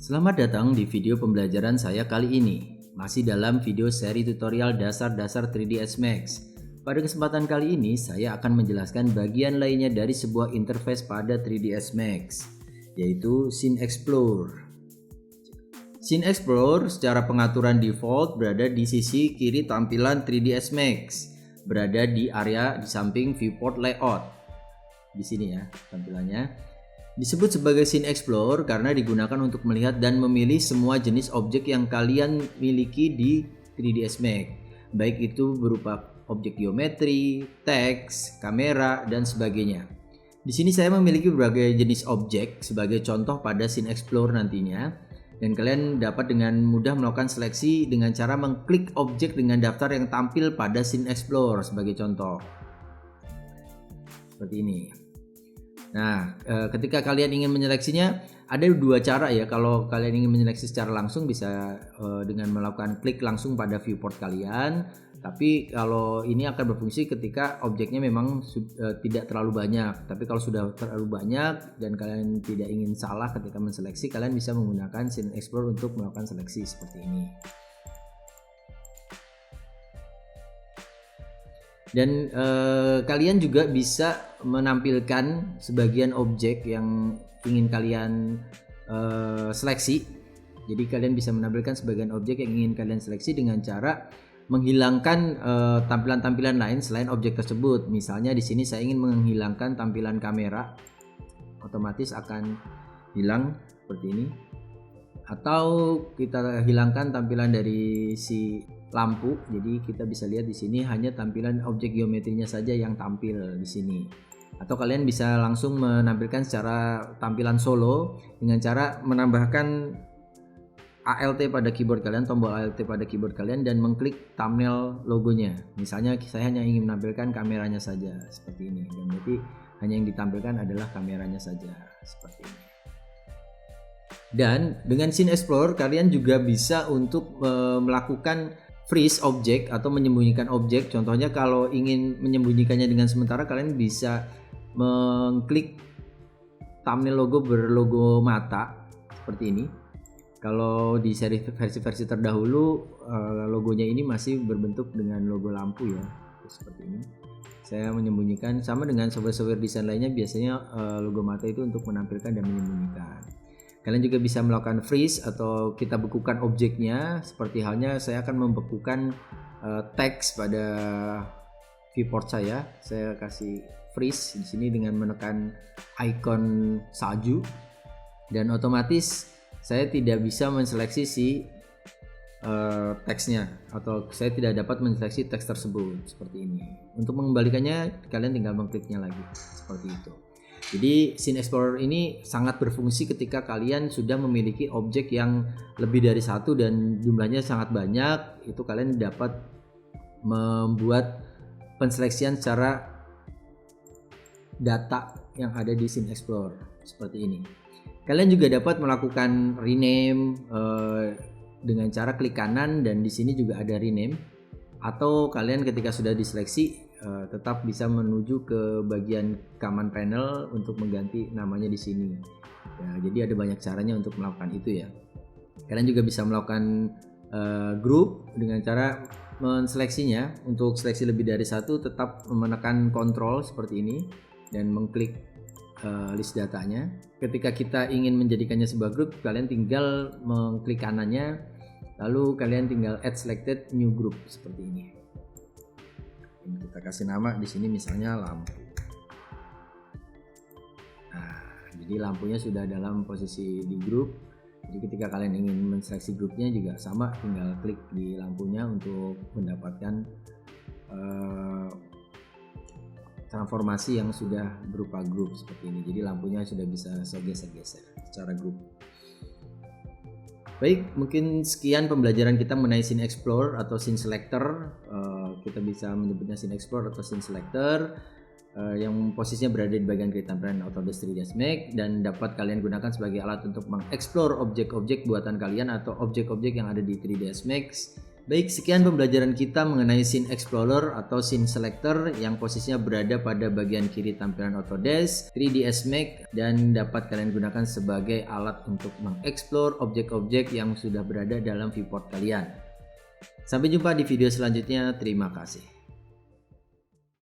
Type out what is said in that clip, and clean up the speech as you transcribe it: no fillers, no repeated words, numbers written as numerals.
Selamat datang di video pembelajaran saya kali ini. Masih dalam video seri tutorial dasar-dasar 3ds Max. Pada kesempatan kali ini saya akan menjelaskan bagian lainnya dari sebuah interface pada 3ds Max, yaitu Scene Explorer. Scene Explorer secara pengaturan default berada di sisi kiri tampilan 3ds Max, berada di area di samping viewport layout. Di sini ya tampilannya. Disebut sebagai Scene Explorer karena digunakan untuk melihat dan memilih semua jenis objek yang kalian miliki di 3ds Max, baik itu berupa objek geometri, teks, kamera, dan sebagainya. Di sini saya memiliki berbagai jenis objek sebagai contoh pada Scene Explorer nantinya, dan kalian dapat dengan mudah melakukan seleksi dengan cara mengklik objek dengan daftar yang tampil pada Scene Explorer sebagai contoh. Seperti ini. Nah, ketika kalian ingin menyeleksinya, ada dua cara ya. Kalau kalian ingin menyeleksi secara langsung bisa dengan melakukan klik langsung pada viewport kalian. Tapi kalau ini akan berfungsi ketika objeknya memang tidak terlalu banyak. Tapi kalau sudah terlalu banyak dan kalian tidak ingin salah ketika menseleksi, kalian bisa menggunakan Scene Explorer untuk melakukan seleksi seperti ini. Dan kalian juga bisa menampilkan sebagian objek yang ingin kalian seleksi. Jadi kalian bisa menampilkan sebagian objek yang ingin kalian seleksi dengan cara menghilangkan tampilan-tampilan lain selain objek tersebut. Misalnya di sini saya ingin menghilangkan tampilan kamera, otomatis akan hilang seperti ini. Atau kita hilangkan tampilan dari si lampu, jadi kita bisa lihat di sini hanya tampilan objek geometrinya saja yang tampil di sini. Atau kalian bisa langsung menampilkan secara tampilan solo dengan cara menambahkan ALT pada keyboard kalian, tombol ALT pada keyboard kalian, dan mengklik thumbnail logonya. Misalnya saya hanya ingin menampilkan kameranya saja seperti ini, dan berarti hanya yang ditampilkan adalah kameranya saja seperti ini. Dan dengan Scene Explorer kalian juga bisa untuk melakukan freeze objek atau menyembunyikan objek. Contohnya kalau ingin menyembunyikannya dengan sementara, kalian bisa mengklik thumbnail logo berlogo mata seperti ini. Kalau di versi terdahulu logonya ini masih berbentuk dengan logo lampu ya, seperti ini. Saya menyembunyikan, sama dengan software desain lainnya biasanya logo mata itu untuk menampilkan dan menyembunyikan. Kalian juga bisa melakukan freeze atau kita bekukan objeknya, seperti halnya saya akan membekukan teks pada viewport saya. Saya kasih freeze di sini dengan menekan icon salju, dan otomatis saya tidak bisa menseleksi si teksnya, atau saya tidak dapat menseleksi teks tersebut seperti ini. Untuk mengembalikannya kalian tinggal mengkliknya lagi seperti itu. Jadi Scene Explorer ini sangat berfungsi ketika kalian sudah memiliki objek yang lebih dari satu dan jumlahnya sangat banyak. Itu kalian dapat membuat penseleksian secara data yang ada di Scene Explorer seperti ini. Kalian juga dapat melakukan rename dengan cara klik kanan, dan di sini juga ada rename. Atau kalian ketika sudah diseleksi tetap bisa menuju ke bagian command panel untuk mengganti namanya di sini. Ya, jadi ada banyak caranya untuk melakukan itu ya. Kalian juga bisa melakukan group dengan cara menseleksinya. Untuk seleksi lebih dari satu tetap menekan kontrol seperti ini dan mengklik list datanya. Ketika kita ingin menjadikannya sebuah grup, kalian tinggal mengklik kanannya, lalu kalian tinggal add selected new group seperti ini. Kita kasih nama di sini misalnya lampu. Nah, jadi lampunya sudah dalam posisi di grup. Jadi ketika kalian ingin menseleksi grupnya juga sama, tinggal klik di lampunya untuk mendapatkan transformasi yang sudah berupa grup seperti ini. Jadi lampunya sudah bisa saya geser-geser secara grup. Baik, mungkin sekian pembelajaran kita mengenai Scene Explorer atau Scene Selector. Kita bisa menyebutnya Scene Explorer atau Scene Selector yang posisinya berada di bagian kiri tampilan Autodesk 3ds Max, dan dapat kalian gunakan sebagai alat untuk mengeksplor objek-objek buatan kalian atau objek-objek yang ada di 3ds Max Baik, sekian pembelajaran kita mengenai Scene Explorer atau Scene Selector yang posisinya berada pada bagian kiri tampilan Autodesk 3ds Max dan dapat kalian gunakan sebagai alat untuk mengeksplor objek-objek yang sudah berada dalam viewport kalian. Sampai jumpa di video selanjutnya, terima kasih.